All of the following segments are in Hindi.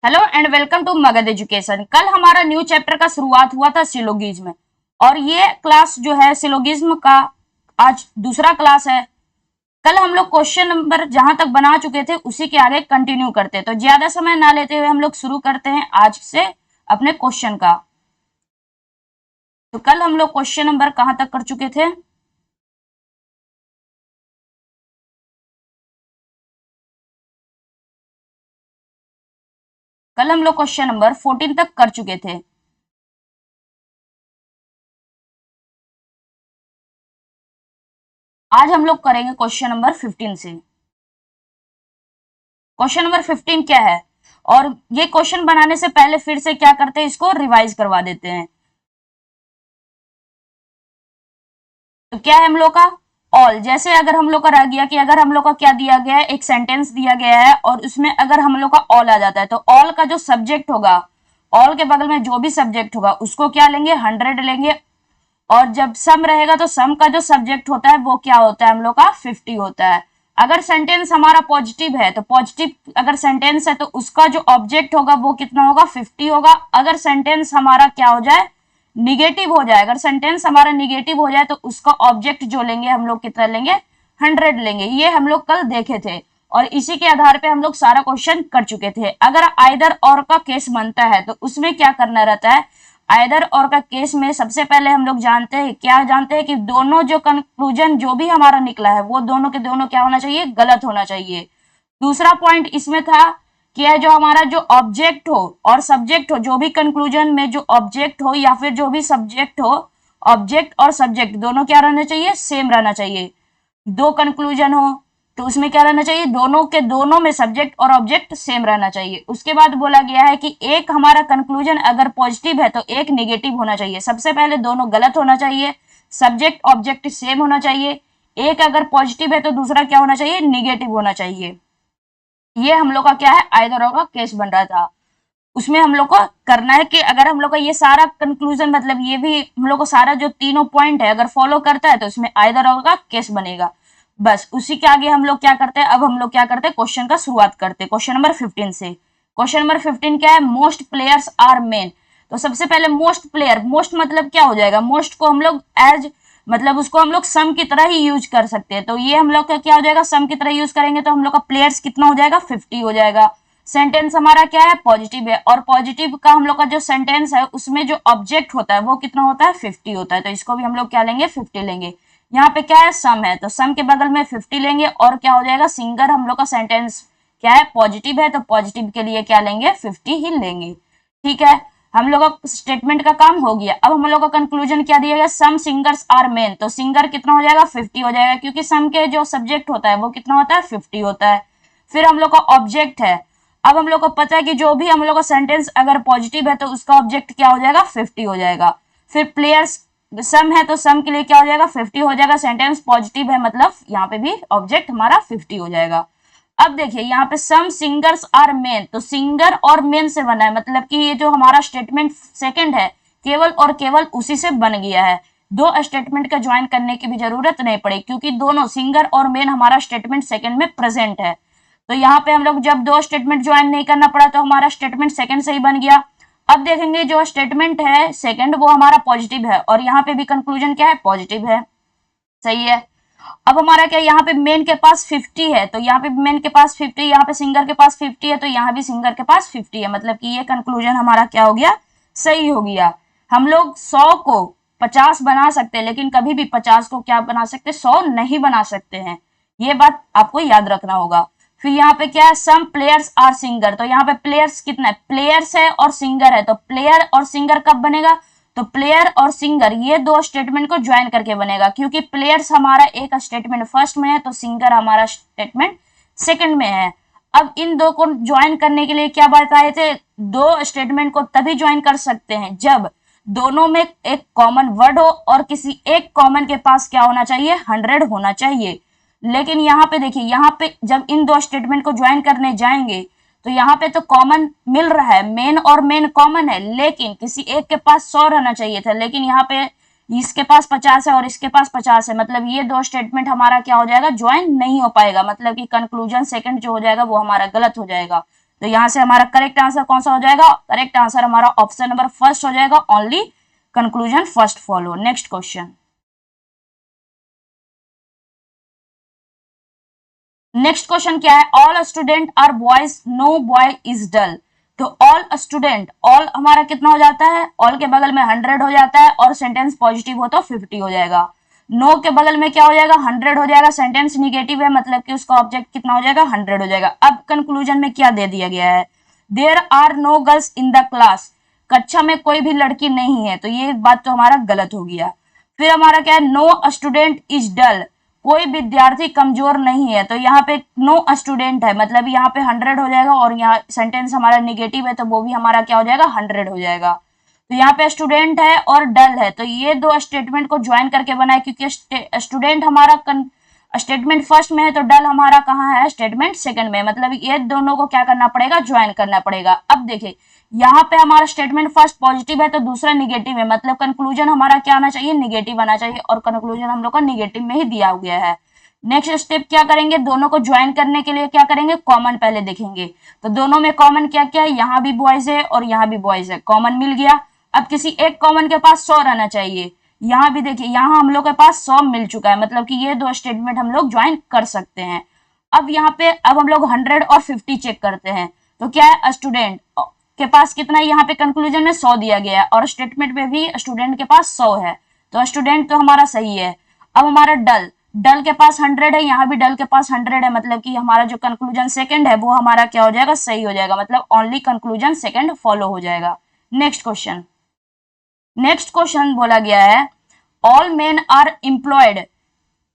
Hello and welcome to Magadh education. कल हमारा न्यू चैप्टर का शुरुआत हुआ था सिलोगिज्म और ये क्लास जो है सिलोगिज्म का आज दूसरा क्लास है। कल हम लोग क्वेश्चन नंबर जहां तक बना चुके थे उसी के आगे कंटिन्यू करते हैं, तो ज्यादा समय ना लेते हुए हम लोग शुरू करते हैं आज से अपने क्वेश्चन का। तो कल हम लोग क्वेश्चन नंबर कहां तक कर चुके थे? कल हम लोग क्वेश्चन नंबर 14 तक कर चुके थे। आज हम लोग करेंगे क्वेश्चन नंबर 15 से। क्वेश्चन नंबर 15 क्या है, और ये क्वेश्चन बनाने से पहले फिर से क्या करते हैं, इसको रिवाइज करवा देते हैं। तो क्या है हम लोग का ऑल। जैसे अगर हम लोग का रह गया कि अगर हम लोग का क्या दिया गया है, एक सेंटेंस दिया गया है और उसमें अगर हम लोग का ऑल आ जाता है तो ऑल का जो सब्जेक्ट होगा, ऑल के बगल में जो भी सब्जेक्ट होगा उसको क्या लेंगे, 100 लेंगे। और जब सम रहेगा तो सम का जो सब्जेक्ट होता है वो क्या होता है, हम लोग का 50 होता है। अगर सेंटेंस हमारा पॉजिटिव है तो पॉजिटिव अगर सेंटेंस है तो उसका जो ऑब्जेक्ट होगा वो कितना होगा, 50 होगा। अगर सेंटेंस हमारा क्या हो जाए, निगेटिव हो जाए, अगर सेंटेंस हमारा निगेटिव हो जाए तो उसका ऑब्जेक्ट जो लेंगे हम लोग कितना लेंगे, 100 लेंगे। ये हम लोग कल देखे थे और इसी के आधार पे हम लोग सारा क्वेश्चन कर चुके थे। अगर आइदर और का केस बनता है तो उसमें क्या करना रहता है, आइदर और का केस में सबसे पहले हम लोग जानते हैं, क्या जानते हैं कि दोनों जो कंक्लूजन जो भी हमारा निकला है वो दोनों के दोनों क्या होना चाहिए, गलत होना चाहिए। दूसरा पॉइंट इसमें था कि जो हमारा जो ऑब्जेक्ट हो और सब्जेक्ट हो, जो भी कंक्लूजन में जो ऑब्जेक्ट हो या फिर जो भी सब्जेक्ट हो, ऑब्जेक्ट और सब्जेक्ट दोनों क्या रहना चाहिए, सेम रहना चाहिए। दो कंक्लूजन हो तो उसमें क्या रहना चाहिए, दोनों के दोनों में सब्जेक्ट और ऑब्जेक्ट सेम रहना चाहिए। उसके बाद बोला गया है कि एक हमारा कंक्लूजन अगर पॉजिटिव है तो एक नेगेटिव होना चाहिए। सबसे पहले दोनों गलत होना चाहिए, सब्जेक्ट ऑब्जेक्ट सेम होना चाहिए। एक अगर पॉजिटिव है तो दूसरा क्या होना चाहिए, निगेटिव होना चाहिए। ये हम लोग का क्या है, आइदर का केस बन रहा था। उसमें हम लोग को करना है कि अगर हम लोग का ये सारा कंक्लूजन मतलब ये भी हम लोग को सारा जो तीनों पॉइंट है अगर फॉलो करता है तो इसमें आइदर का केस बनेगा। बस उसी के आगे हम लोग क्या करते हैं, अब हम लोग क्या करते हैं, क्वेश्चन का शुरुआत करते हैं क्वेश्चन नंबर 15 से। क्वेश्चन नंबर 15 क्या है, मोस्ट प्लेयर्स आर मेन। तो सबसे पहले मोस्ट प्लेयर, मोस्ट मतलब क्या हो जाएगा, मोस्ट को हम लोग एज मतलब उसको हम लोग सम की तरह ही यूज कर सकते हैं। तो ये हम लोग का क्या हो जाएगा, सम की तरह यूज करेंगे तो हम लोग का प्लेयर्स कितना हो जाएगा, 50 हो जाएगा। सेंटेंस हमारा क्या है, पॉजिटिव है, और पॉजिटिव का हम लोग का जो सेंटेंस है उसमें जो ऑब्जेक्ट होता है वो कितना होता है, 50 होता है। तो इसको भी हम लोग क्या लेंगे, 50 लेंगे। यहाँ पे क्या है, सम है तो सम के बगल में 50 लेंगे। और क्या हो जाएगा, सिंगर हम लोग का सेंटेंस क्या है, पॉजिटिव है तो पॉजिटिव के लिए क्या लेंगे, 50 ही लेंगे। ठीक है, हम लोग का स्टेटमेंट का काम हो गया। अब हम लोग का कंक्लूजन क्या दिया गया, सम सिंगर्स आर मेन। तो सिंगर कितना हो जाएगा, 50 हो जाएगा, क्योंकि सम के जो सब्जेक्ट होता है वो कितना होता है, 50 होता है। फिर हम लोग का ऑब्जेक्ट है, अब हम लोग को पता है कि जो भी हम लोग का सेंटेंस अगर पॉजिटिव है तो उसका ऑब्जेक्ट क्या हो जाएगा, 50 हो जाएगा। फिर प्लेयर्स सम है तो सम के लिए क्या हो जाएगा, 50 हो जाएगा। सेंटेंस पॉजिटिव है मतलब यहाँ पे भी ऑब्जेक्ट हमारा 50 हो जाएगा। अब देखिए यहाँ पे सम सिंगर्स आर मेन, तो सिंगर और मेन से बना है, मतलब कि ये जो हमारा स्टेटमेंट सेकंड है केवल और केवल उसी से बन गया है। दो स्टेटमेंट का ज्वाइन करने की भी जरूरत नहीं पड़ी, क्योंकि दोनों सिंगर और मेन हमारा स्टेटमेंट सेकंड में प्रेजेंट है। तो यहाँ पे हम लोग जब दो स्टेटमेंट ज्वाइन नहीं करना पड़ा तो हमारा स्टेटमेंट सेकंड से ही बन गया। अब देखेंगे जो स्टेटमेंट है सेकंड वो हमारा पॉजिटिव है और यहाँ पे भी कंक्लूजन क्या है, पॉजिटिव है। सही है। अब हमारा क्या, यहाँ पे मेन के पास 50 है तो यहाँ पे मेन के पास 50, यहाँ पे सिंगर के पास 50 है तो यहाँ भी सिंगर के पास 50 है, मतलब कि ये कंक्लूजन हमारा क्या हो गया, सही हो गया। हम लोग 100 को 50 बना सकते हैं लेकिन कभी भी 50 को क्या बना सकते, 100 नहीं बना सकते हैं। ये बात आपको याद रखना होगा। फिर यहाँ पे क्या है, सम प्लेयर्स आर सिंगर। तो यहाँ पे प्लेयर्स कितना है, प्लेयर्स है और सिंगर है, तो प्लेयर और सिंगर कब बनेगा, तो प्लेयर और सिंगर ये दो स्टेटमेंट को ज्वाइन करके बनेगा, क्योंकि प्लेयर्स हमारा एक स्टेटमेंट फर्स्ट में है तो सिंगर हमारा स्टेटमेंट सेकंड में है। अब इन दो को ज्वाइन करने के लिए क्या बताए थे, दो स्टेटमेंट को तभी ज्वाइन कर सकते हैं जब दोनों में एक कॉमन वर्ड हो और किसी एक कॉमन के पास क्या होना चाहिए, 100 होना चाहिए। लेकिन यहाँ पे देखिए, यहाँ पे जब इन दो स्टेटमेंट को ज्वाइन करने जाएंगे तो यहाँ पे तो कॉमन मिल रहा है, मेन और मेन कॉमन है, लेकिन किसी एक के पास 100 रहना चाहिए था, लेकिन यहाँ पे इसके पास 50 है और इसके पास 50 है, मतलब ये दो स्टेटमेंट हमारा क्या हो जाएगा, ज्वाइन नहीं हो पाएगा, मतलब कि कंक्लूजन सेकंड जो हो जाएगा वो हमारा गलत हो जाएगा। तो यहाँ से हमारा करेक्ट आंसर कौन सा हो जाएगा? करेक्ट आंसर हमारा ऑप्शन नंबर फर्स्ट हो जाएगा, only conclusion first follow. Next question, next question क्या है? All student are boys, no boy is dull. तो ऑल स्टूडेंट, ऑल हमारा कितना हो जाता है? ऑल के बगल में 100 हो जाता है और सेंटेंस पॉजिटिव हो तो 50 हो जाएगा। नो के बगल में क्या हो जाएगा? 100 हो जाएगा, सेंटेंस निगेटिव है मतलब कि उसका ऑब्जेक्ट कितना हो जाएगा? 100 हो जाएगा। अब कंक्लूजन में क्या दे दिया गया है? There are no girls in the class, कक्षा में कोई भी लड़की नहीं है, तो ये बात तो हमारा गलत हो गया। फिर हमारा क्या है? नो स्टूडेंट इज डल, कोई विद्यार्थी कमजोर नहीं है, तो यहाँ पे नो स्टूडेंट है मतलब यहाँ पे 100 हो जाएगा और यहाँ सेंटेंस हमारा निगेटिव है तो वो भी हमारा क्या हो जाएगा? 100 हो जाएगा। तो यहाँ पे स्टूडेंट है और डल है, तो ये दो स्टेटमेंट को ज्वाइन करके बनाए, क्योंकि स्टूडेंट हमारा स्टेटमेंट फर्स्ट में है तो डल हमारा कहाँ है? स्टेटमेंट सेकंड में, मतलब ये दोनों को क्या करना पड़ेगा? ज्वाइन करना पड़ेगा। अब देखिए यहाँ पे हमारा स्टेटमेंट फर्स्ट पॉजिटिव है तो दूसरा निगेटिव है, मतलब कंक्लूजन हमारा क्या आना चाहिए? निगेटिव आना चाहिए, और कंक्लूजन हम लोग का निगेटिव में ही दिया गया है। नेक्स्ट स्टेप क्या करेंगे? दोनों को ज्वाइन करने के लिए क्या करेंगे? कॉमन पहले देखेंगे। तो दोनों में कॉमन क्या क्या है? यहाँ भी बॉयज है और यहाँ भी बॉयज है, कॉमन मिल गया। अब किसी एक कॉमन के पास 100 रहना चाहिए। यहाँ भी देखिए यहाँ हम लोग के पास 100 मिल चुका है, मतलब कि ये दो स्टेटमेंट हम लोग ज्वाइन कर सकते हैं। अब यहाँ पे अब हम लोग 100 और 50 चेक करते हैं, तो क्या है? स्टूडेंट के पास कितना है? यहाँ पे कंक्लूजन में 100 दिया गया है और स्टेटमेंट में भी स्टूडेंट के पास 100 है, तो स्टूडेंट तो हमारा सही है। अब हमारा डल, डल के पास 100 है, यहाँ भी डल के पास 100 है, मतलब कि हमारा जो कंक्लूजन सेकंड है वो हमारा क्या हो जाएगा? सही हो जाएगा, मतलब ओनली कंक्लूजन सेकंड फॉलो हो जाएगा। नेक्स्ट क्वेश्चन, नेक्स्ट क्वेश्चन बोला गया है ऑल मेन आर एम्प्लॉयड,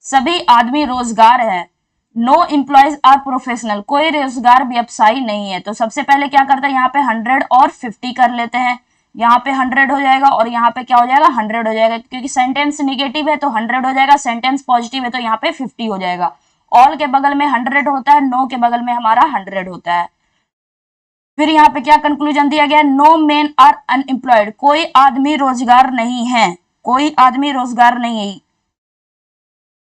सभी आदमी रोजगार है। नो एम्प्लॉयज आर प्रोफेशनल, कोई रोजगार व्यवसायी नहीं है। तो सबसे पहले क्या करता है? यहाँ पे 100 और 50 कर लेते हैं, यहाँ पे 100 हो जाएगा और यहाँ पे क्या हो जाएगा? 100 हो जाएगा, क्योंकि सेंटेंस निगेटिव है तो 100 हो जाएगा, सेंटेंस पॉजिटिव है तो यहाँ पे 50 हो जाएगा। ऑल के बगल में 100 होता है, नो के बगल में हमारा 100 होता है। फिर यहाँ पे क्या कंक्लूजन दिया गया? नो मेन आर अनएम्प्लॉयड, कोई आदमी रोजगार नहीं है, कोई आदमी रोजगार नहीं है,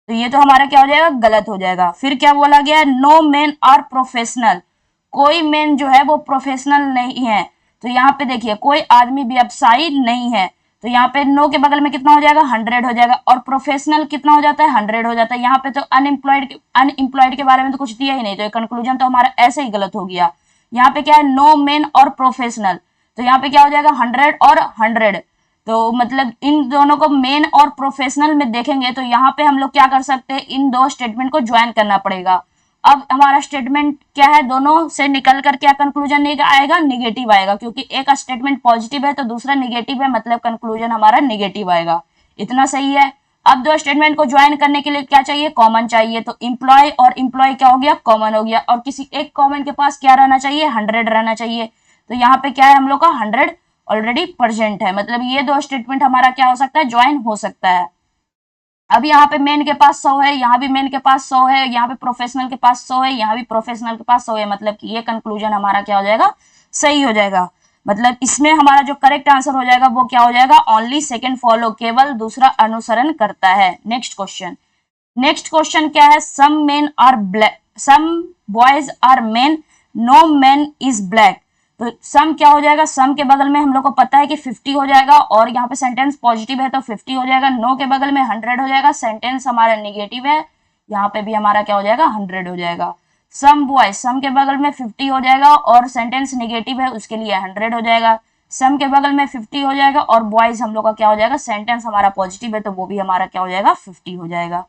तो ये तो हमारा क्या हो जाएगा? गलत हो जाएगा। फिर क्या बोला गया? नो मेन आर प्रोफेशनल, कोई मेन जो है वो प्रोफेशनल नहीं है, तो यहाँ पे देखिए कोई आदमी व्यवसायी नहीं है, तो यहाँ पे नो के बगल में कितना हो जाएगा? 100 हो जाएगा, और प्रोफेशनल कितना हो जाता है? 100 हो जाता है। यहाँ पे तो अनएम्प्लॉयड के बारे में तो कुछ दिया ही नहीं, तो कंक्लूजन तो हमारा ऐसे ही गलत हो गया। यहाँ पे क्या है? नो मेन और प्रोफेशनल, तो यहाँ पे क्या हो जाएगा? 100 और 100, तो मतलब इन दोनों को मेन और प्रोफेशनल में देखेंगे तो यहाँ पे हम लोग क्या कर सकते हैं? इन दो स्टेटमेंट को ज्वाइन करना पड़ेगा। अब हमारा स्टेटमेंट क्या है? दोनों से निकल कर क्या कंक्लूजन आएगा? निगेटिव आएगा, क्योंकि एक स्टेटमेंट पॉजिटिव है तो दूसरा निगेटिव है, मतलब कंक्लूजन हमारा निगेटिव आएगा। इतना सही है। अब दो स्टेटमेंट को ज्वाइन करने के लिए क्या चाहिए? कॉमन चाहिए, तो एम्प्लॉय और एम्प्लॉय क्या हो गया? कॉमन हो गया, और किसी एक कॉमन के पास क्या रहना चाहिए? 100 रहना चाहिए, तो यहाँ पे क्या है? हम लोग का 100 ऑलरेडी प्रेजेंट है, मतलब ये दो स्टेटमेंट हमारा क्या हो सकता है? ज्वाइन हो सकता है। अब यहाँ पे मेन के पास 100 है, यहाँ भी मेन के पास 100 है, यहाँ पे प्रोफेशनल के पास 100 है, यहाँ भी प्रोफेशनल के पास 100 है, मतलब कि ये कंक्लूजन हमारा क्या हो जाएगा? सही हो जाएगा। मतलब इसमें हमारा जो करेक्ट आंसर हो जाएगा वो क्या हो जाएगा? ओनली सेकंड फॉलो, केवल दूसरा अनुसरण करता है। नेक्स्ट क्वेश्चन, नेक्स्ट क्वेश्चन क्या है? Some men are black, some boys are men, no man is black. तो सम क्या हो जाएगा? सम के बगल में हम लोग को पता है कि 50 हो जाएगा, और यहाँ पे सेंटेंस पॉजिटिव है तो 50 हो जाएगा। नो के बगल में 100 हो जाएगा, सेंटेंस हमारा निगेटिव है, यहाँ पे भी हमारा क्या हो जाएगा? 100 हो जाएगा। सम बॉयज, सम के बगल में 50 हो जाएगा और सेंटेंस निगेटिव है, उसके लिए 100 हो जाएगा। सम के बगल में 50 हो जाएगा और बॉयज हम लोग का क्या हो जाएगा? सेंटेंस हमारा पॉजिटिव है तो वो भी हमारा क्या हो जाएगा? 50 हो जाएगा।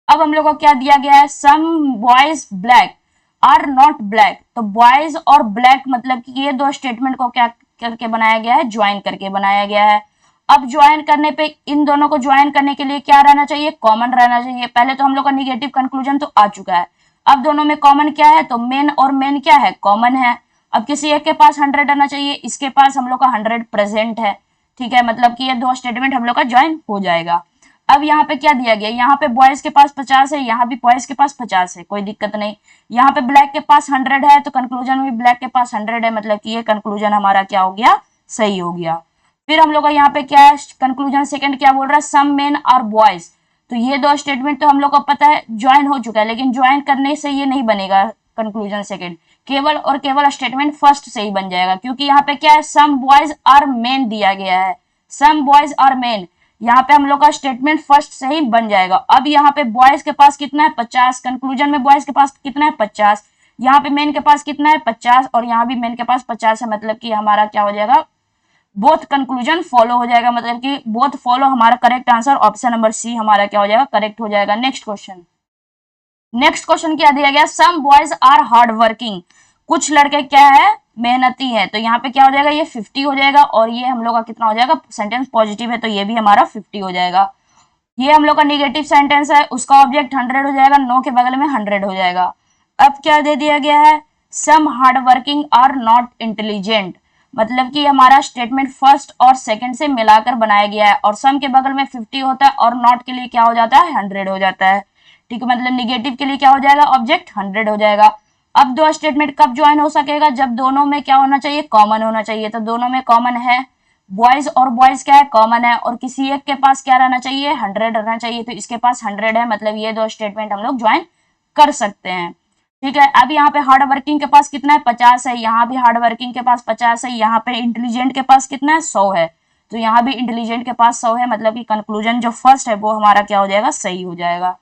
अब हम लोग को क्या दिया गया है? Some boys black are not black, तो बॉयज और ब्लैक मतलब कि ये दो स्टेटमेंट को क्या करके बनाया गया है? ज्वाइन करके बनाया गया है। अब ज्वाइन करने पे इन दोनों को ज्वाइन करने के लिए क्या रहना चाहिए? कॉमन रहना चाहिए। पहले तो हम लोग का निगेटिव कंक्लूजन तो आ चुका है, अब दोनों में कॉमन क्या है? तो मेन और मेन क्या है? कॉमन है। अब किसी एक के पास 100 रहना चाहिए, इसके पास हम लोग का 100 प्रेजेंट है, ठीक है, मतलब कि ये दो स्टेटमेंट हम लोग का ज्वाइन हो जाएगा। अब यहाँ पे क्या दिया गया? यहाँ पे बॉयज के पास 50 है, यहाँ भी बॉयज के पास 50 है, कोई दिक्कत नहीं। यहाँ पे ब्लैक के पास 100 है, तो कंक्लूजन में ब्लैक के पास 100 है, मतलब कि ये कंक्लूजन हमारा क्या हो गया? सही हो गया। फिर हम लोग का यहाँ पे क्या है? कंक्लूजन सेकंड क्या बोल रहा है? सम मेन आर बॉयज, तो ये दो स्टेटमेंट तो हम लोग को पता है ज्वाइन हो चुका है, लेकिन ज्वाइन करने से ये नहीं बनेगा कंक्लूजन सेकंड, केवल और केवल स्टेटमेंट फर्स्ट से ही बन जाएगा, क्योंकि यहाँ पे क्या है, सम बॉयज आर मेन दिया गया है, सम बॉयज आर मेन, यहाँ पे हम लोग का स्टेटमेंट फर्स्ट से ही बन जाएगा। अब यहाँ पे बॉयज के पास कितना है 50, कंक्लूजन में बॉयज के पास कितना है 50, यहाँ पे मेन के पास कितना है 50 और यहाँ भी मेन के पास 50 है, मतलब कि हमारा क्या हो जाएगा, बोथ कंक्लूजन फॉलो हो जाएगा, मतलब कि बोथ फॉलो हमारा correct answer option number C हमारा क्या हो जाएगा, करेक्ट हो जाएगा। नेक्स्ट क्वेश्चन, नेक्स्ट क्वेश्चन क्या दिया गया, some boys are hard working, कुछ लड़के क्या है, मेहनती है, तो यहाँ पे क्या हो जाएगा, ये 50 हो जाएगा और ये हम लोग का कितना हो जाएगा, सेंटेंस पॉजिटिव है तो ये भी हमारा 50 हो जाएगा। ये हम लोग का निगेटिव सेंटेंस है, उसका ऑब्जेक्ट 100 हो जाएगा, नो के बगल में 100 हो जाएगा। अब क्या दे दिया गया है, some hard working are not intelligent, मतलब कि हमारा स्टेटमेंट फर्स्ट और सेकंड से मिलाकर बनाया गया है और सम के बगल में 50 होता है और नॉट के लिए क्या हो जाता है, 100 हो जाता है, ठीक है, मतलब निगेटिव के लिए क्या हो जाएगा, ऑब्जेक्ट 100 हो जाएगा। अब दो स्टेटमेंट कब ज्वाइन हो सकेगा, जब दोनों में क्या होना चाहिए, कॉमन होना चाहिए, तो दोनों में कॉमन है, बॉयज और बॉयज क्या है, कॉमन है, और किसी एक के पास क्या रहना चाहिए, 100 रहना चाहिए, तो इसके पास 100 है, मतलब ये दो स्टेटमेंट हम लोग ज्वाइन कर सकते हैं, ठीक है। अब यहाँ पे हार्ड वर्किंग के पास कितना है 50 है, यहाँ भी हार्ड वर्किंग के पास 50 है, यहाँ पे इंटेलिजेंट के पास कितना है 100 है, तो यहाँ भी इंटेलिजेंट के पास 100 है, मतलब कि कंक्लूजन जो फर्स्ट है वो हमारा क्या हो जाएगा, सही हो जाएगा।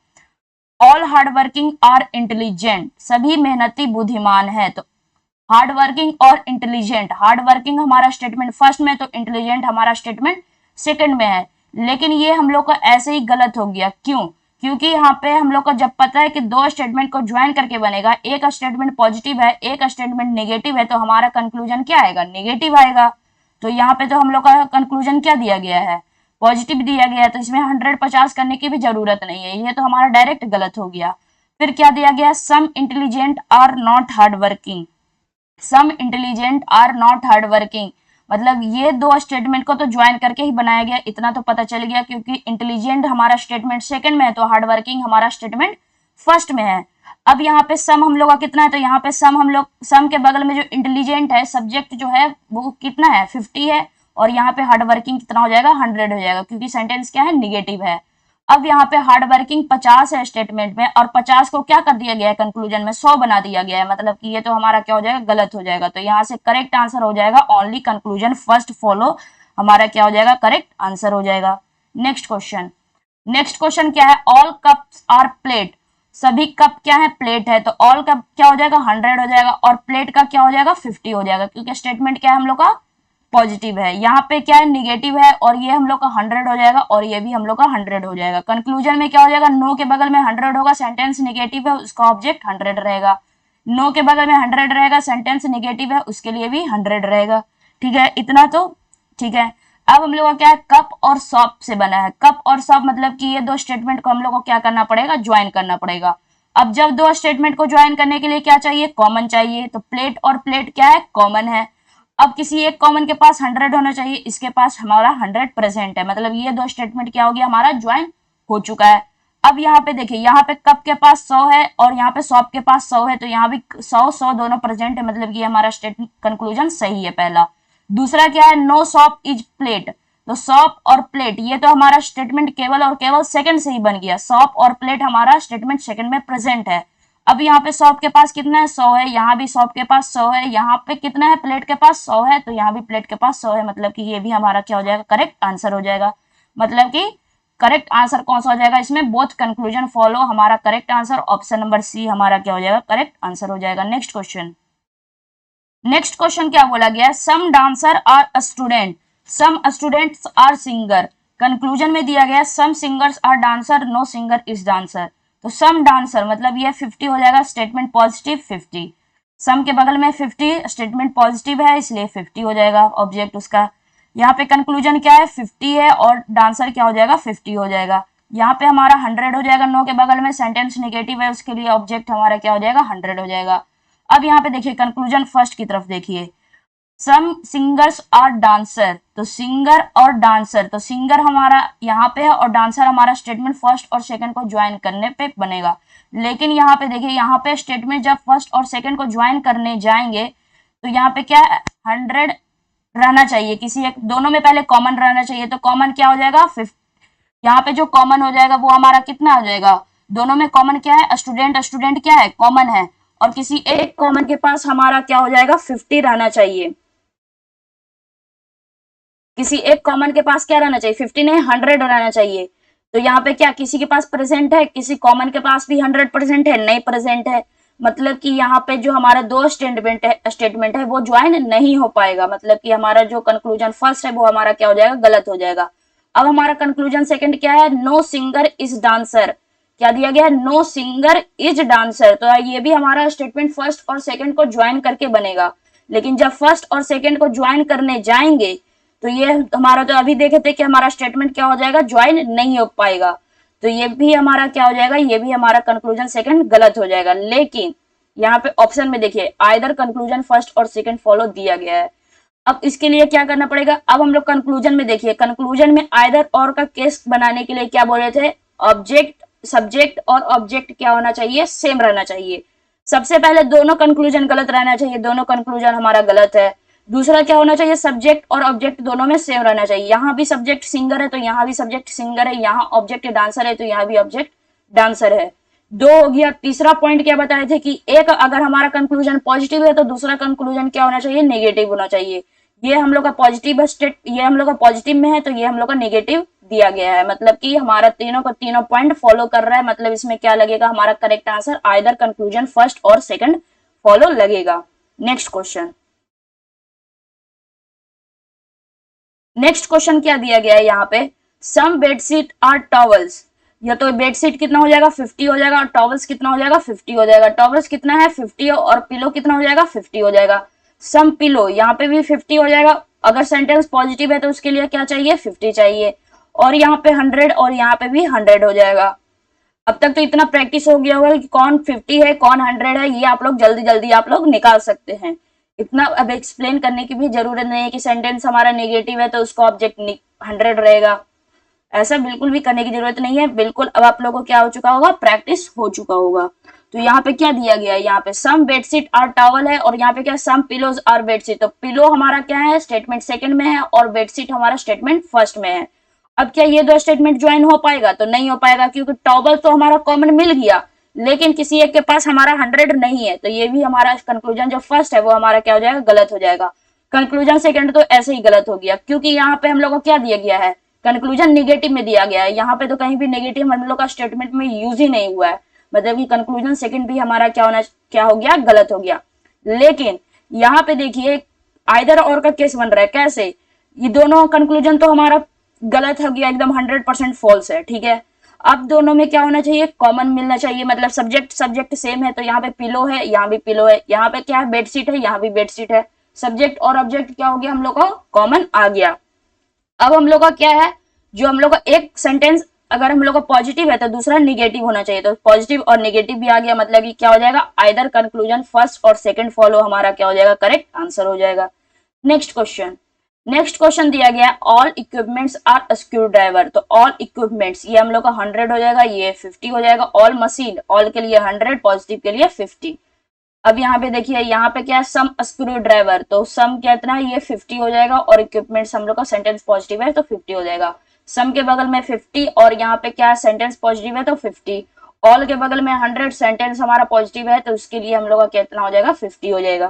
All hard working are intelligent, सभी मेहनती बुद्धिमान है, तो हार्ड वर्किंग और इंटेलिजेंट, हार्ड वर्किंग हमारा स्टेटमेंट फर्स्ट में, तो इंटेलिजेंट हमारा स्टेटमेंट सेकंड में है, लेकिन ये हम लोग का ऐसे ही गलत हो गया, क्यों, क्योंकि यहाँ पे हम लोग को जब पता है कि दो स्टेटमेंट को ज्वाइन करके बनेगा, एक स्टेटमेंट पॉजिटिव है एक स्टेटमेंट नेगेटिव है, तो हमारा कंक्लूजन क्या आएगा, नेगेटिव आएगा, तो यहाँ पे तो हम लोग का कंक्लूजन क्या दिया गया है, पॉजिटिव दिया गया है, तो इसमें 150 करने की भी जरूरत नहीं है, ये तो हमारा डायरेक्ट गलत हो गया। फिर क्या दिया गया, some intelligent are not hard working, some intelligent are not hard working, मतलब ये दो स्टेटमेंट को तो ज्वाइन करके ही बनाया गया, इतना तो पता चल गया, क्योंकि इंटेलिजेंट हमारा स्टेटमेंट सेकंड में है तो हार्ड वर्किंग हमारा स्टेटमेंट फर्स्ट में है। अब यहाँ पे सम हम लोग का कितना है, तो यहाँ पे सम हम लोग, सम के बगल में जो इंटेलिजेंट है सब्जेक्ट जो है वो कितना है 50 है, और यहाँ पे हार्ड वर्किंग कितना हो जाएगा 100 हो जाएगा, क्योंकि सेंटेंस क्या है निगेटिव है। अब यहाँ पे हार्ड वर्किंग 50 है स्टेटमेंट में, और 50 को क्या कर दिया गया है कंक्लूजन में 100 बना दिया गया है, मतलब कि ये तो हमारा क्या हो जाएगा, गलत हो जाएगा, तो यहाँ से करेक्ट आंसर हो जाएगा ओनली कंक्लूजन फर्स्ट फॉलो, हमारा क्या हो जाएगा, करेक्ट आंसर हो जाएगा। नेक्स्ट क्वेश्चन, नेक्स्ट क्वेश्चन क्या है, ऑल कप्स आर प्लेट, सभी कप क्या है, प्लेट है, तो ऑल कप क्या हो जाएगा 100 हो जाएगा, और प्लेट का क्या हो जाएगा 50 हो जाएगा, क्योंकि स्टेटमेंट क्या है हम लोग का पॉजिटिव है, यहाँ पे क्या है निगेटिव है, और ये हम लोग का 100 हो जाएगा और ये भी हम लोग का 100 हो जाएगा। कंक्लूजन में क्या हो जाएगा, नो के बगल में 100 होगा, सेंटेंस निगेटिव है उसका ऑब्जेक्ट 100 रहेगा, नो के बगल में 100 रहेगा, सेंटेंस निगेटिव है उसके लिए भी 100 रहेगा, ठीक है, इतना तो ठीक है। अब हम लोग का क्या है, कप और सॉप से बना है, कप और सॉप मतलब कि ये दो स्टेटमेंट को हम लोग को क्या करना पड़ेगा, ज्वाइन करना पड़ेगा। अब जब दो स्टेटमेंट को ज्वाइन करने के लिए क्या चाहिए, कॉमन चाहिए, तो प्लेट और प्लेट क्या है, कॉमन है। अब किसी एक कॉमन के पास 100 होना चाहिए, इसके पास हमारा 100 प्रेजेंट है, मतलब ये दो स्टेटमेंट क्या हो गया, हमारा ज्वाइन हो चुका है। अब यहाँ पे देखिए, यहाँ पे कप के पास 100 है और यहाँ पे सॉप के पास 100 है, तो यहाँ भी 100 दोनों प्रेजेंट है, मतलब ये हमारा स्टेटमेंट कंक्लूजन सही है पहला। दूसरा क्या है, नो सॉप इज प्लेट, तो सॉप और प्लेट ये तो हमारा स्टेटमेंट केवल और केवल सेकंड से ही बन गया, सॉप और प्लेट हमारा स्टेटमेंट सेकंड में प्रेजेंट है। अब यहाँ पे सॉप के पास कितना है 100 है, यहाँ भी सॉप के पास 100 है, यहाँ पे कितना है प्लेट के पास 100 है, तो यहाँ भी प्लेट के पास 100 है, मतलब कि ये भी हमारा क्या हो जाएगा, करेक्ट आंसर हो जाएगा। मतलब कि करेक्ट आंसर कौन सा हो जाएगा इसमें, बोथ कंक्लूजन फॉलो, हमारा correct answer option number C हमारा क्या हो जाएगा, करेक्ट आंसर हो जाएगा। नेक्स्ट क्वेश्चन, नेक्स्ट क्वेश्चन क्या बोला गया, some dancer are a student, some students are singer, conclusion में दिया गया some singers are dancer, no singer is dancer, तो सम डांसर मतलब ये 50 हो जाएगा, स्टेटमेंट पॉजिटिव 50, सम के बगल में 50 स्टेटमेंट पॉजिटिव है इसलिए 50 हो जाएगा ऑब्जेक्ट उसका। यहाँ पे कंक्लूजन क्या है 50 है और डांसर क्या हो जाएगा 50 हो जाएगा। यहाँ पे हमारा 100 हो जाएगा, नो के बगल में सेंटेंस नेगेटिव है उसके लिए ऑब्जेक्ट हमारा क्या हो जाएगा 100 हो जाएगा। अब यहाँ पे देखिए कंक्लूजन फर्स्ट की तरफ देखिए, सम सिंगर्स आर डांसर, तो सिंगर और डांसर, तो सिंगर हमारा यहाँ पे है और डांसर हमारा स्टेटमेंट फर्स्ट और सेकंड को ज्वाइन करने पे बनेगा। लेकिन यहाँ पे देखिए, यहाँ पे स्टेटमेंट जब फर्स्ट और सेकंड को ज्वाइन करने जाएंगे तो यहाँ पे क्या 100 रहना चाहिए, किसी एक दोनों में पहले कॉमन रहना चाहिए, तो कॉमन क्या हो जाएगा 50, यहाँ पे जो कॉमन हो जाएगा वो हमारा कितना हो जाएगा, दोनों में कॉमन क्या है, स्टूडेंट स्टूडेंट क्या है कॉमन है, और किसी एक कॉमन के पास हमारा क्या हो जाएगा 50 रहना चाहिए। किसी एक कॉमन के पास क्या रहना चाहिए 50 नहीं 100 रहना चाहिए। तो यहाँ पे क्या किसी के पास प्रेजेंट है, किसी कॉमन के पास भी 100% है, नहीं प्रेजेंट है, मतलब कि यहाँ पे जो हमारा दो स्टेटमेंट है वो ज्वाइन नहीं हो पाएगा, मतलब कि हमारा जो कंक्लूजन फर्स्ट है वो हमारा क्या हो जाएगा गलत हो जाएगा। अब हमारा कंक्लूजन सेकंड क्या है, नो सिंगर इज डांसर, क्या दिया गया है नो सिंगर इज डांसर, तो ये भी हमारा स्टेटमेंट फर्स्ट और सेकंड को ज्वाइन करके बनेगा। लेकिन जब फर्स्ट और सेकंड को ज्वाइन करने जाएंगे तो ये हमारा तो अभी देखे थे कि हमारा स्टेटमेंट क्या हो जाएगा ज्वाइन नहीं हो पाएगा, तो ये भी हमारा क्या हो जाएगा, ये भी हमारा कंक्लूजन सेकंड गलत हो जाएगा। लेकिन यहाँ पे ऑप्शन में देखिए आइदर कंक्लूजन फर्स्ट और सेकंड फॉलो दिया गया है। अब इसके लिए क्या करना पड़ेगा, अब हम लोग कंक्लूजन में देखिए, कंक्लूजन में आइदर और का केस बनाने के लिए क्या बोले थे, ऑब्जेक्ट सब्जेक्ट और ऑब्जेक्ट क्या होना चाहिए सेम रहना चाहिए। सबसे पहले दोनों कंक्लूजन गलत रहना चाहिए, दोनों कंक्लूजन हमारा गलत है। दूसरा क्या होना चाहिए, सब्जेक्ट और ऑब्जेक्ट दोनों में सेम रहना चाहिए, यहाँ भी सब्जेक्ट सिंगर है तो यहाँ भी सब्जेक्ट सिंगर है, यहाँ ऑब्जेक्ट डांसर है तो यहाँ भी ऑब्जेक्ट डांसर है। दो हो गया। तीसरा पॉइंट क्या बताए थे कि एक अगर हमारा कंक्लूजन पॉजिटिव है तो दूसरा कंक्लूजन क्या होना चाहिए नेगेटिव होना चाहिए। ये हम लोग का पॉजिटिव स्टेट, ये हम लोग का पॉजिटिव में है तो ये हम लोग का नेगेटिव दिया गया है, मतलब कि हमारा तीनों का तीनों पॉइंट फॉलो कर रहा है, मतलब इसमें क्या लगेगा हमारा correct answer either conclusion first और सेकंड फॉलो लगेगा। नेक्स्ट क्वेश्चन, नेक्स्ट क्वेश्चन क्या दिया गया है यहाँ पे, सम बेडशीट आर टॉवल्स, या तो बेडशीट कितना हो जाएगा 50 हो जाएगा और टॉवल्स कितना हो जाएगा 50 हो जाएगा, टॉवल्स कितना है 50 और पिलो कितना हो जाएगा 50 हो जाएगा। सम पिलो यहाँ पे भी 50 हो जाएगा, अगर सेंटेंस पॉजिटिव है तो उसके लिए क्या चाहिए 50 चाहिए, और यहाँ पे 100 और यहाँ पे भी 100 हो जाएगा। अब तक तो इतना प्रैक्टिस हो गया होगा कि कौन 50 है कौन 100 है, ये आप लोग जल्दी जल्दी आप लोग निकाल सकते हैं। इतना अब एक्सप्लेन करने की भी जरूरत नहीं है कि सेंटेंस हमारा नेगेटिव है तो उसका ऑब्जेक्ट 100 रहेगा, ऐसा बिल्कुल भी करने की जरूरत नहीं है। बिल्कुल अब आप लोगों को क्या हो चुका होगा, प्रैक्टिस हो चुका होगा। तो यहाँ पे क्या दिया गया है, यहाँ पे सम बेडशीट आर टॉवल है और यहाँ पे क्या सम पिलोज आर बेडशीट, तो पिलो हमारा क्या है स्टेटमेंट सेकंड में है और बेडशीट हमारा स्टेटमेंट फर्स्ट में है। अब क्या ये दो स्टेटमेंट ज्वाइन हो पाएगा, तो नहीं हो पाएगा, क्योंकि टॉवल तो हमारा कॉमन मिल गया लेकिन किसी एक के पास हमारा 100 नहीं है, तो ये भी हमारा कंक्लूजन जो फर्स्ट है वो हमारा क्या हो जाएगा गलत हो जाएगा। कंक्लूजन सेकंड तो ऐसे ही गलत हो गया, क्योंकि यहाँ पे हम लोग को क्या दिया गया है कंक्लूजन निगेटिव में दिया गया है, यहाँ पे तो कहीं भी नेगेटिव हम लोग का स्टेटमेंट में यूज ही नहीं हुआ है, मतलब कि कंक्लूजन सेकंड भी हमारा क्या हो गया गलत हो गया। लेकिन यहाँ पे देखिए आइदर और का केस बन रहा है, कैसे, ये दोनों कंक्लूजन तो हमारा गलत हो गया, एकदम 100% फॉल्स है, ठीक है। अब दोनों में क्या होना चाहिए कॉमन मिलना चाहिए, मतलब सब्जेक्ट सब्जेक्ट सेम है तो यहाँ पे पिलो है यहाँ भी पिलो है, यहाँ पे क्या है बेडशीट है यहाँ भी बेडशीट है, सब्जेक्ट और ऑब्जेक्ट क्या हो गया हम लोग को कॉमन आ गया। अब हम लोग का क्या है, जो हम लोग का एक सेंटेंस अगर हम लोग का पॉजिटिव है तो दूसरा निगेटिव होना चाहिए, तो पॉजिटिव और निगेटिव भी आ गया, मतलब कि क्या हो जाएगा आइदर कंक्लूजन फर्स्ट और सेकंड फॉलो हमारा क्या हो जाएगा करेक्ट आंसर हो जाएगा। नेक्स्ट क्वेश्चन, नेक्स्ट क्वेश्चन दिया गया all equipments are screw driver, तो ऑल इक्विपमेंट्स ये हम लोग का 100 हो जाएगा, ये 50 हो जाएगा, ऑल मशीन ऑल के लिए 100 पॉजिटिव के लिए 50। अब यहाँ पे देखिए यहाँ पे क्या है सम स्क्रू ड्राइवर, तो सम कितना है ये 50 हो जाएगा और इक्विपमेंट्स हम लोग का सेंटेंस पॉजिटिव है तो 50 हो जाएगा। सम के बगल में 50 और यहाँ पे क्या है सेंटेंस पॉजिटिव है तो 50, ऑल के बगल में 100 सेंटेंस हमारा पॉजिटिव है तो उसके लिए हम लोग का कितना हो जाएगा 50 हो जाएगा,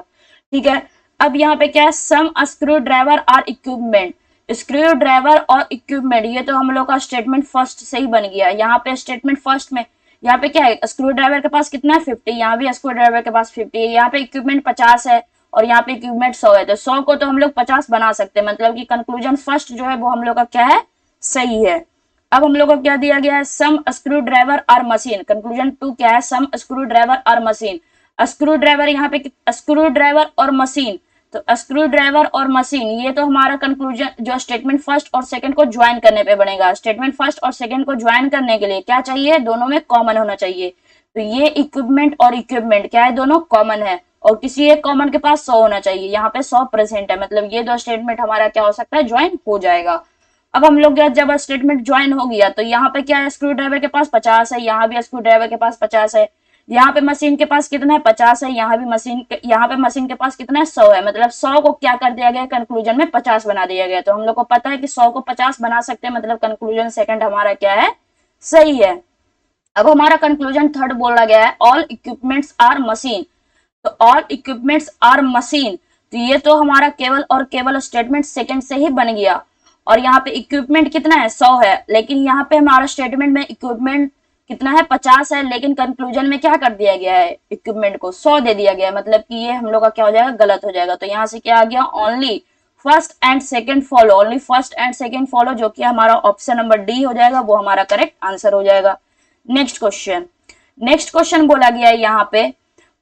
ठीक है। अब यहाँ पे क्या है some screw driver are equipment, screw driver और इक्विपमेंट ये तो हम लोग का स्टेटमेंट फर्स्ट से ही बन गया, यहाँ पे स्टेटमेंट फर्स्ट में यहाँ पे क्या है स्क्रू ड्राइवर के पास कितना है 50, यहाँ भी स्क्रू ड्राइवर के पास 50 है, यहाँ पे इक्विपमेंट 50 है और यहाँ पे इक्विपमेंट 100 है, तो 100 को तो हम लोग 50 बना सकते हैं, मतलब कि कंक्लूजन फर्स्ट जो है वो हम लोग का क्या है सही है। अब हम लोग को क्या दिया गया है some screw driver are machine, conclusion 2 क्या है some screw driver are machine, screw driver यहाँ पे स्क्रू ड्राइवर और मशीन, तो स्क्रू ड्राइवर और मशीन ये तो हमारा कंक्लूजन जो स्टेटमेंट फर्स्ट और सेकंड को ज्वाइन करने पे बनेगा, स्टेटमेंट फर्स्ट और सेकंड को ज्वाइन करने के लिए क्या चाहिए दोनों में कॉमन होना चाहिए, तो ये इक्विपमेंट और इक्विपमेंट क्या है दोनों कॉमन है और किसी एक कॉमन के पास 100 होना चाहिए, यहाँ पे 100 प्रेजेंट है, मतलब ये दो स्टेटमेंट हमारा क्या हो सकता है ज्वाइन हो जाएगा। अब हम लोग जब स्टेटमेंट ज्वाइन हो गया तो यहाँ पे क्या है स्क्रू ड्राइवर के पास 50 है, यहाँ भी स्क्रू ड्राइवर के पास 50 है, यहाँ पे मशीन के पास कितना है 50 है, यहाँ भी यहाँ पे मशीन के पास कितना है 100 है, मतलब 100 को क्या कर दिया गया कंक्लूजन में 50 बना दिया गया, तो हम लोग को पता है कि 100 को 50 बना सकते हैं, मतलब कंक्लूजन सेकंड हमारा क्या है सही है। अब हमारा कंक्लूजन थर्ड बोला गया है ऑल इक्विपमेंट्स आर मशीन, तो ऑल इक्विपमेंट्स आर मशीन, तो ये तो हमारा केवल और केवल स्टेटमेंट सेकंड से ही बन गया। और यहाँ पे इक्विपमेंट कितना है 100 है, लेकिन यहाँ पे हमारा स्टेटमेंट में इक्विपमेंट कितना है 50 है, लेकिन कंक्लूजन में क्या कर दिया गया है इक्विपमेंट को 100 दे दिया गया है, मतलब कि ये हम लोग का क्या हो जाएगा गलत हो जाएगा। तो यहाँ से क्या आ गया only first and second follow, only first and second follow, जो कि हमारा ऑप्शन नंबर डी हो जाएगा, वो हमारा करेक्ट आंसर हो जाएगा। नेक्स्ट क्वेश्चन बोला गया है यहाँ पे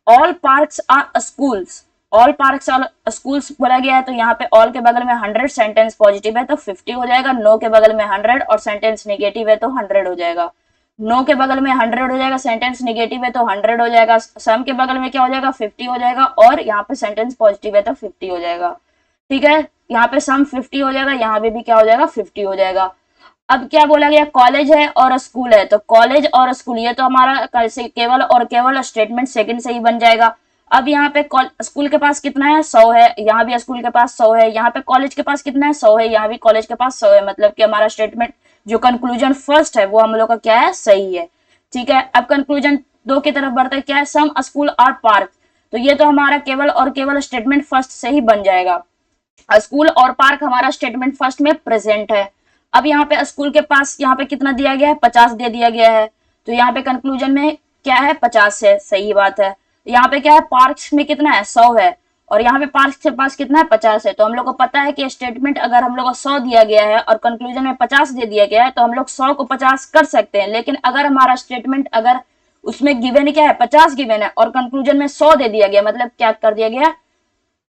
all parks are schools, all parks are schools बोला गया है, तो यहाँ पे ऑल के बगल में 100 सेंटेंस पॉजिटिव है तो 50 हो जाएगा, नो के बगल में 100 और सेंटेंस नेगेटिव है तो 100 हो जाएगा। नो के बगल में 100 हो जाएगा, सेंटेंस नेगेटिव है तो 100 हो जाएगा, सम के बगल में क्या हो जाएगा 50 हो जाएगा, और यहाँ पे सेंटेंस पॉजिटिव है तो 50 हो जाएगा। ठीक है, यहाँ पे सम 50 हो जाएगा, यहाँ पे भी क्या हो जाएगा 50 हो जाएगा। अब क्या बोला गया कॉलेज है और स्कूल है, तो कॉलेज और स्कूल ये तो हमारा कैसे केवल और केवल स्टेटमेंट सेकंड से ही बन जाएगा। अब यहाँ पे स्कूल के पास कितना है 100 है, यहाँ भी स्कूल के पास 100 है, यहाँ पे कॉलेज के पास कितना है 100 है, यहाँ भी कॉलेज के पास 100 है, मतलब कि हमारा स्टेटमेंट जो कंक्लूजन फर्स्ट है वो हम लोग का क्या है सही है। ठीक है, अब कंक्लूजन 2 की तरफ बढ़ते क्या है सम स्कूल आर पार्क, तो ये तो हमारा केवल और केवल स्टेटमेंट फर्स्ट से ही बन जाएगा। स्कूल और पार्क हमारा स्टेटमेंट फर्स्ट में प्रेजेंट है। अब यहाँ पे स्कूल के पास यहाँ पे कितना दिया गया है 50 दे दिया गया है, तो यहाँ पे कंक्लूजन में क्या है 50 है, सही बात है। यहाँ पे क्या है पार्क्स में कितना है 100 है, और यहाँ पे पार्क्स के पास कितना है 50 है, तो हम लोग को पता है कि स्टेटमेंट अगर हम लोग को 100 दिया गया है और कंक्लूजन में 50 दे दिया गया है तो हम लोग 100 को 50 कर सकते हैं। लेकिन अगर हमारा स्टेटमेंट अगर उसमें गिवन क्या है 50 गिवन है और कंक्लूजन में 100 दे दिया गया, मतलब क्या कर दिया गया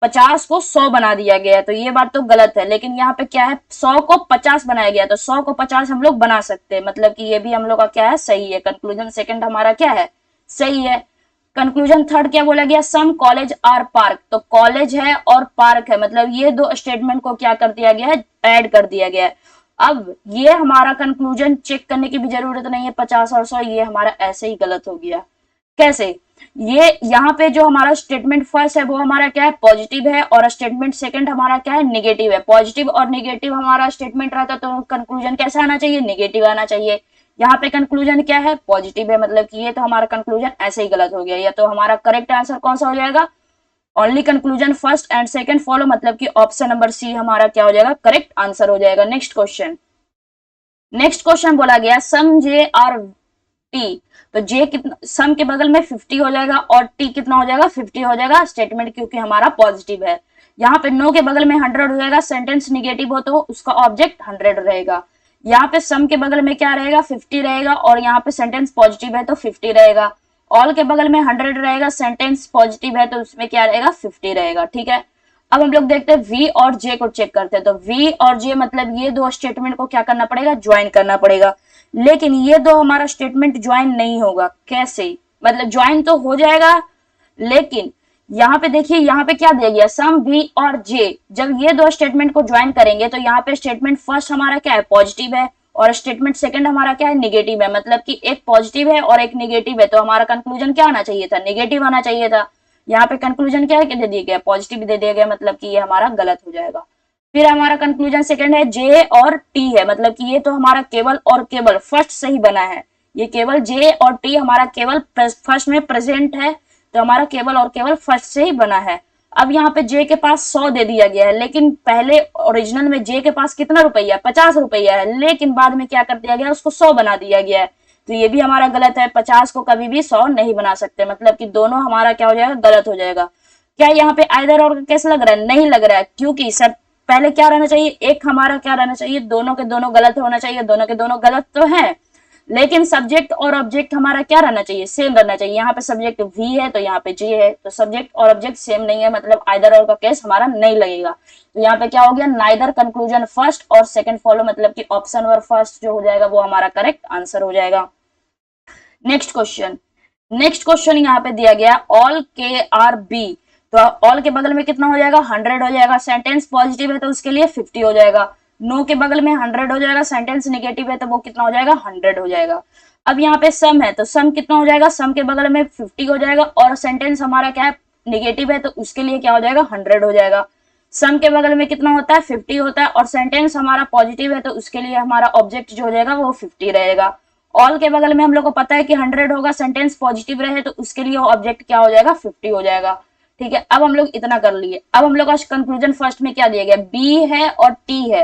50 को 100 बना दिया गया है, तो ये बात तो गलत है। लेकिन यहाँ पे क्या है 100 को 50 बनाया गया, तो 100 को 50 हम लोग बना सकते हैं, मतलब कि ये भी हम लोग का क्या है सही है। कंक्लूजन सेकंड हमारा क्या है सही है। कंक्लूजन थर्ड क्या बोला गया सम कॉलेज आर पार्क, तो कॉलेज है और पार्क है, मतलब ये दो स्टेटमेंट को क्या कर दिया गया है ऐड कर दिया गया है। अब ये हमारा कंक्लूजन चेक करने की भी जरूरत नहीं है 50 और 100, ये हमारा ऐसे ही गलत हो गया। कैसे, ये यहाँ पे जो हमारा स्टेटमेंट फर्स्ट है वो हमारा क्या है पॉजिटिव है और स्टेटमेंट सेकंड हमारा क्या है नेगेटिव है। पॉजिटिव और नेगेटिव हमारा स्टेटमेंट रहता तो कंक्लूजन कैसा आना चाहिए नेगेटिव आना चाहिए। यहाँ पे कंक्लूजन क्या है पॉजिटिव है, मतलब कि ये तो हमारा कंक्लूजन ऐसे ही गलत हो गया। या तो हमारा करेक्ट आंसर कौन सा हो जाएगा only conclusion first and second follow, मतलब कि ऑप्शन नंबर सी हमारा क्या हो जाएगा करेक्ट आंसर हो जाएगा। नेक्स्ट क्वेश्चन बोला गया सम जे आर टी, तो जे कितना सम के बगल में 50 हो जाएगा और टी कितना हो जाएगा 50 हो जाएगा स्टेटमेंट क्योंकि हमारा पॉजिटिव है। यहाँ पे नो के बगल में 100 हो जाएगा, सेंटेंस निगेटिव हो तो उसका ऑब्जेक्ट 100 रहेगा। यहाँ पे सम के बगल में क्या रहेगा 50 रहेगा और यहाँ पे सेंटेंस पॉजिटिव है तो 50 रहेगा। ऑल के बगल में 100 रहेगा, सेंटेंस पॉजिटिव है तो उसमें क्या रहेगा 50 रहेगा। ठीक है, अब हम लोग देखते हैं वी और जे को चेक करते हैं, तो वी और जे मतलब ये दो स्टेटमेंट को क्या करना पड़ेगा ज्वाइन करना पड़ेगा। लेकिन ये दो हमारा स्टेटमेंट ज्वाइन नहीं होगा, कैसे मतलब ज्वाइन तो हो जाएगा, लेकिन यहाँ पे देखिए यहाँ पे क्या दिया गया सम वी और जे, जब ये दो स्टेटमेंट को ज्वाइन करेंगे तो यहाँ पे स्टेटमेंट फर्स्ट हमारा क्या है पॉजिटिव है और स्टेटमेंट सेकंड हमारा क्या है नेगेटिव है, मतलब कि एक पॉजिटिव है और एक नेगेटिव है, तो हमारा कंक्लूजन क्या आना चाहिए था नेगेटिव आना चाहिए था। यहाँ पे कंक्लूजन क्या है कि दे दिया गया पॉजिटिव दे दिया गया, मतलब कि ये हमारा गलत हो जाएगा। फिर हमारा कंक्लूजन सेकंड है जे और टी है, मतलब कि ये तो हमारा केवल और केवल फर्स्ट से ही बना है, ये केवल जे और टी हमारा केवल फर्स्ट में प्रेजेंट है, तो हमारा केवल और केवल फर्स्ट से ही बना है। अब यहाँ पे जे के पास 100 दे दिया गया है, लेकिन पहले ओरिजिनल में जे के पास कितना रुपया 50 रुपया है, लेकिन बाद में क्या कर दिया गया उसको 100 बना दिया गया है, तो ये भी हमारा गलत है। 50 को कभी भी 100 नहीं बना सकते, मतलब कि दोनों हमारा क्या हो जाएगा गलत हो जाएगा। क्या यहाँ पे आइदर और कैसे लग रहा है नहीं लग रहा है, क्योंकि सर पहले क्या रहना चाहिए एक हमारा क्या रहना चाहिए दोनों के दोनों गलत होना चाहिए, दोनों के दोनों गलत तो है, लेकिन सब्जेक्ट और ऑब्जेक्ट हमारा क्या रहना चाहिए सेम रहना चाहिए। यहाँ पे सब्जेक्ट वी है तो यहाँ पे जे है, तो सब्जेक्ट और ऑब्जेक्ट सेम नहीं है, मतलब आइदर और का केस हमारा नहीं लगेगा। तो यहाँ पे क्या हो गया नाइदर कंक्लूजन फर्स्ट और सेकंड फॉलो, मतलब कि ऑप्शन नंबर फर्स्ट जो हो जाएगा वो हमारा करेक्ट आंसर हो जाएगा। नेक्स्ट क्वेश्चन यहाँ पे दिया गया ऑल के आर बी, तो ऑल के बगल में कितना हो जाएगा 100 हो जाएगा, सेंटेंस पॉजिटिव है तो उसके लिए 50 हो जाएगा। नो के बगल में 100 हो जाएगा, सेंटेंस नेगेटिव है तो वो कितना हो जाएगा 100 हो जाएगा। अब यहाँ पे सम है तो सम कितना हो जाएगा सम के बगल में 50 हो जाएगा और सेंटेंस हमारा क्या है नेगेटिव है तो उसके लिए क्या हो जाएगा 100 हो जाएगा। सम के बगल में कितना होता है 50 होता है और सेंटेंस हमारा पॉजिटिव है तो उसके लिए हमारा ऑब्जेक्ट जो हो जाएगा वो 50 रहेगा। ऑल के बगल में हम लोग को पता है कि 100 होगा, सेंटेंस पॉजिटिव रहे तो उसके लिए ऑब्जेक्ट क्या हो जाएगा, 50 हो जाएगा। ठीक है, अब हम लोग इतना कर लिए। अब हम लोग का कंक्लूजन फर्स्ट में क्या दिया गया, बी है और टी है,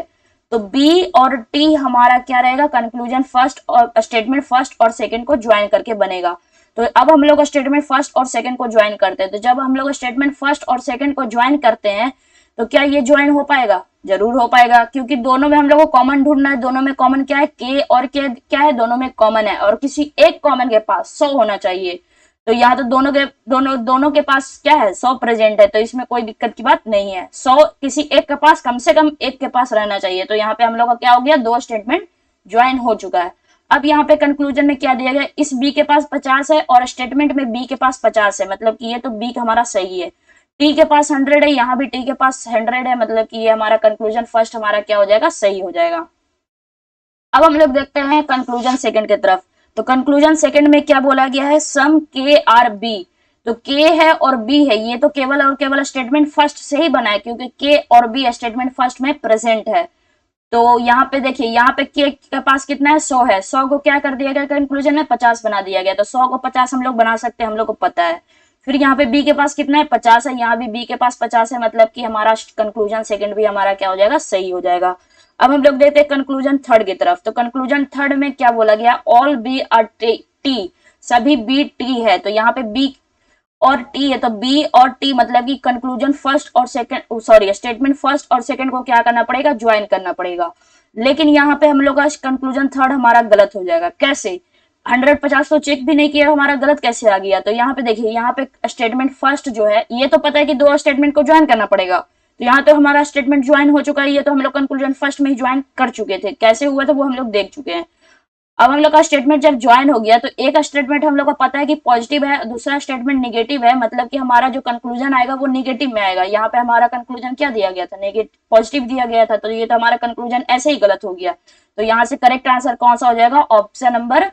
तो बी और टी हमारा क्या रहेगा, कंक्लूजन फर्स्ट और स्टेटमेंट फर्स्ट और सेकंड को ज्वाइन करके बनेगा। तो अब हम लोग स्टेटमेंट फर्स्ट और सेकंड को ज्वाइन करते हैं, तो जब हम लोग स्टेटमेंट फर्स्ट और सेकंड को ज्वाइन करते हैं तो क्या ये ज्वाइन हो पाएगा, जरूर हो पाएगा, क्योंकि दोनों में हम लोग को कॉमन ढूंढना है। दोनों में कॉमन क्या है, के और के क्या है, दोनों में कॉमन है, और किसी एक कॉमन के पास 100 होना चाहिए। तो यहाँ तो दोनों के पास क्या है, 100 प्रेजेंट है, तो इसमें कोई दिक्कत की बात नहीं है। 100 किसी एक के पास, कम से कम एक के पास रहना चाहिए। तो यहाँ पे हम लोग का क्या हो गया, 2 स्टेटमेंट ज्वाइन हो चुका है। अब यहाँ पे कंक्लूजन में क्या दिया गया, इस बी के पास 50 है और स्टेटमेंट में बी के पास 50 है, मतलब कि ये तो बी हमारा सही है। टी के पास 100 है, यहाँ भी टी के पास 100 है, मतलब कि ये हमारा कंक्लूजन फर्स्ट हमारा क्या हो जाएगा, सही हो जाएगा। अब हम लोग देखते हैं कंक्लूजन सेकंड की तरफ। तो कंक्लूजन सेकंड में क्या बोला गया है, सम के आर बी। तो के है और बी है, ये तो केवल और केवल स्टेटमेंट फर्स्ट से ही बना है, क्योंकि के और बी स्टेटमेंट फर्स्ट में प्रेजेंट है। तो यहाँ पे देखिए, यहाँ पे के पास कितना है, 100 है। 100 को क्या कर दिया गया कंक्लूजन में, 50 बना दिया गया। तो 100 को 50 हम लोग बना सकते हैं, हम लोग को पता है। फिर यहाँ पे बी के पास कितना है, 50 है, यहाँ भी बी के पास 50 है, मतलब कि हमारा कंक्लूजन सेकंड भी हमारा क्या हो जाएगा, सही हो जाएगा। अब हम लोग देखते हैं कंक्लूजन थर्ड की तरफ। तो कंक्लूजन थर्ड में क्या बोला गया, ऑल बी आर टी, सभी बी टी है। तो यहाँ पे बी और टी है, तो बी और टी मतलब कि कंक्लूजन फर्स्ट और सेकंड, सॉरी स्टेटमेंट फर्स्ट और सेकंड को क्या करना पड़ेगा, ज्वाइन करना पड़ेगा। लेकिन यहाँ पे हम लोग का कंक्लूजन थर्ड हमारा गलत हो जाएगा। कैसे, 150 तो चेक भी नहीं किया, हमारा गलत कैसे आ गया। तो यहाँ पे देखिए, यहाँ पे स्टेटमेंट फर्स्ट जो है, ये तो पता है कि 2 स्टेटमेंट को ज्वाइन करना पड़ेगा, तो यहाँ तो हमारा स्टेटमेंट ज्वाइन हो चुका है, ये तो हम लोग कंक्लूजन फर्स्ट में ही ज्वाइन कर चुके थे। कैसे हुआ था वो हम लोग देख चुके हैं। अब हम लोग का स्टेटमेंट जब ज्वाइन हो गया, तो एक स्टेटमेंट हम लोग को पता है कि पॉजिटिव है, दूसरा स्टेटमेंट निगेटिव है, मतलब कि हमारा जो कंक्लूजन आएगा वो निगेटिव में आएगा। यहाँ पे हमारा कंक्लूजन क्या दिया गया था, नेगेटिव, पॉजिटिव दिया गया था, तो ये तो हमारा कंक्लूजन ऐसे ही गलत हो गया। तो यहाँ से करेक्ट आंसर कौन सा हो जाएगा, ऑप्शन नंबर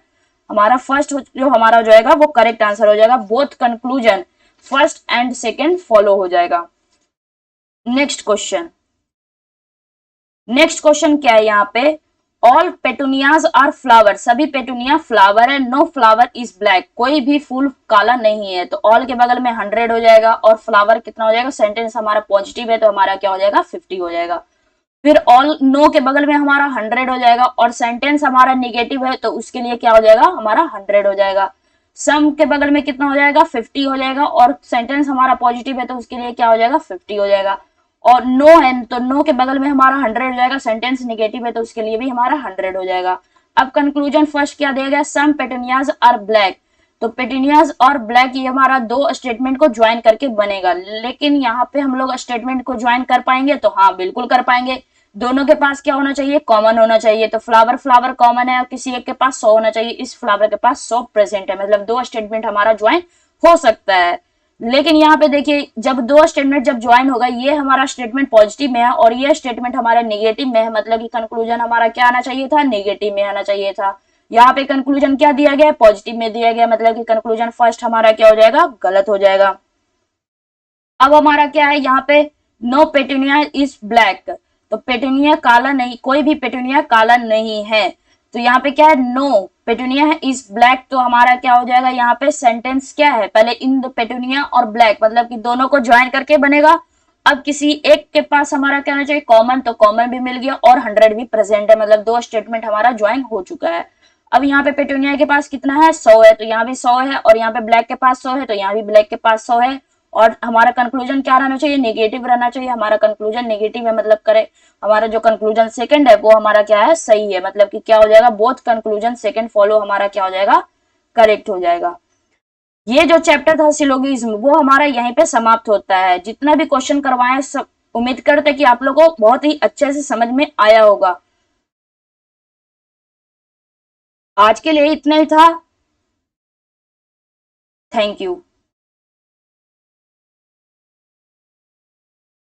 हमारा फर्स्ट जो हमारा हो जाएगा वो करेक्ट आंसर हो जाएगा। Both conclusion first and second follow हो जाएगा। नेक्स्ट क्वेश्चन क्या है यहाँ पे, ऑल पेटूनियाज आर फ्लावर, सभी पेटूनिया फ्लावर है, नो फ्लावर इज ब्लैक, कोई भी फूल काला नहीं है। तो ऑल के बगल में 100 हो जाएगा और फ्लावर कितना हो जाएगा, सेंटेंस हमारा पॉजिटिव है तो हमारा क्या हो जाएगा, 50 हो जाएगा। फिर ऑल नो के बगल में हमारा 100 हो जाएगा और सेंटेंस हमारा निगेटिव है तो उसके लिए क्या हो जाएगा, हमारा 100 हो जाएगा। सम के बगल में कितना हो जाएगा, 50 हो जाएगा और सेंटेंस हमारा पॉजिटिव है तो उसके लिए क्या हो जाएगा, 50 हो जाएगा। और नो है तो नो के बगल में हमारा 100 हो जाएगा, सेंटेंस निगेटिव है तो उसके लिए भी हमारा 100 हो जाएगा। अब कंक्लूजन फर्स्ट क्या दिया गया, सम पेटूनियाज आर ब्लैक। तो पेटूनियाज और ब्लैक ये हमारा 2 स्टेटमेंट को ज्वाइन करके बनेगा। लेकिन यहाँ पे हम लोग स्टेटमेंट को ज्वाइन कर पाएंगे, तो हाँ बिल्कुल कर पाएंगे। दोनों के पास क्या होना चाहिए, कॉमन होना चाहिए। तो फ्लावर कॉमन है और किसी एक के पास 100 होना चाहिए, इस फ्लावर के पास 100 प्रेजेंट है, मतलब 2 स्टेटमेंट हमारा ज्वाइन हो सकता है। लेकिन यहाँ पे देखिए, जब 2 स्टेटमेंट जब ज्वाइन होगा, ये हमारा स्टेटमेंट पॉजिटिव में है और ये स्टेटमेंट हमारा नेगेटिव में है, मतलब कि कंक्लूजन हमारा क्या आना चाहिए था, नेगेटिव में आना चाहिए था। यहाँ पे कंक्लूजन क्या दिया गया, पॉजिटिव में दिया गया, मतलब कि कंक्लूजन फर्स्ट हमारा क्या हो जाएगा, गलत हो जाएगा। अब हमारा क्या है यहाँ पे, नो पेटूनिया इज ब्लैक, तो पेटूनिया काला नहीं, कोई भी पेटूनिया काला नहीं है। तो यहाँ पे क्या है, नो पेटूनिया इज ब्लैक, तो हमारा क्या हो जाएगा, यहाँ पे सेंटेंस क्या है, पहले इन पेटूनिया और ब्लैक, मतलब कि दोनों को ज्वाइन करके बनेगा। अब किसी एक के पास हमारा क्या होना चाहिए, कॉमन, तो कॉमन भी मिल गया और 100 भी प्रेजेंट है, मतलब 2 स्टेटमेंट हमारा ज्वाइन हो चुका है। अब यहाँ पे पेटूनिया के पास कितना है, 100 है, तो यहाँ भी 100 है, और यहाँ पे ब्लैक के पास 100 है, तो यहाँ भी ब्लैक के पास 100 है। और हमारा कंक्लूजन क्या रहना चाहिए, नेगेटिव रहना चाहिए। हमारा कंक्लूजन नेगेटिव है, मतलब करे हमारा जो कंक्लूजन सेकंड है वो हमारा क्या है, सही है, मतलब कि क्या हो जाएगा, बोथ कंक्लूजन सेकंड फॉलो हमारा क्या हो जाएगा, करेक्ट हो जाएगा। ये जो चैप्टर था सिलोगिज्म, वो हमारा यहीं पे समाप्त होता है। जितना भी क्वेश्चन करवाए सब उम्मीद करते कि आप लोगों को बहुत ही अच्छे से समझ में आया होगा। आज के लिए इतना ही था। Thank you.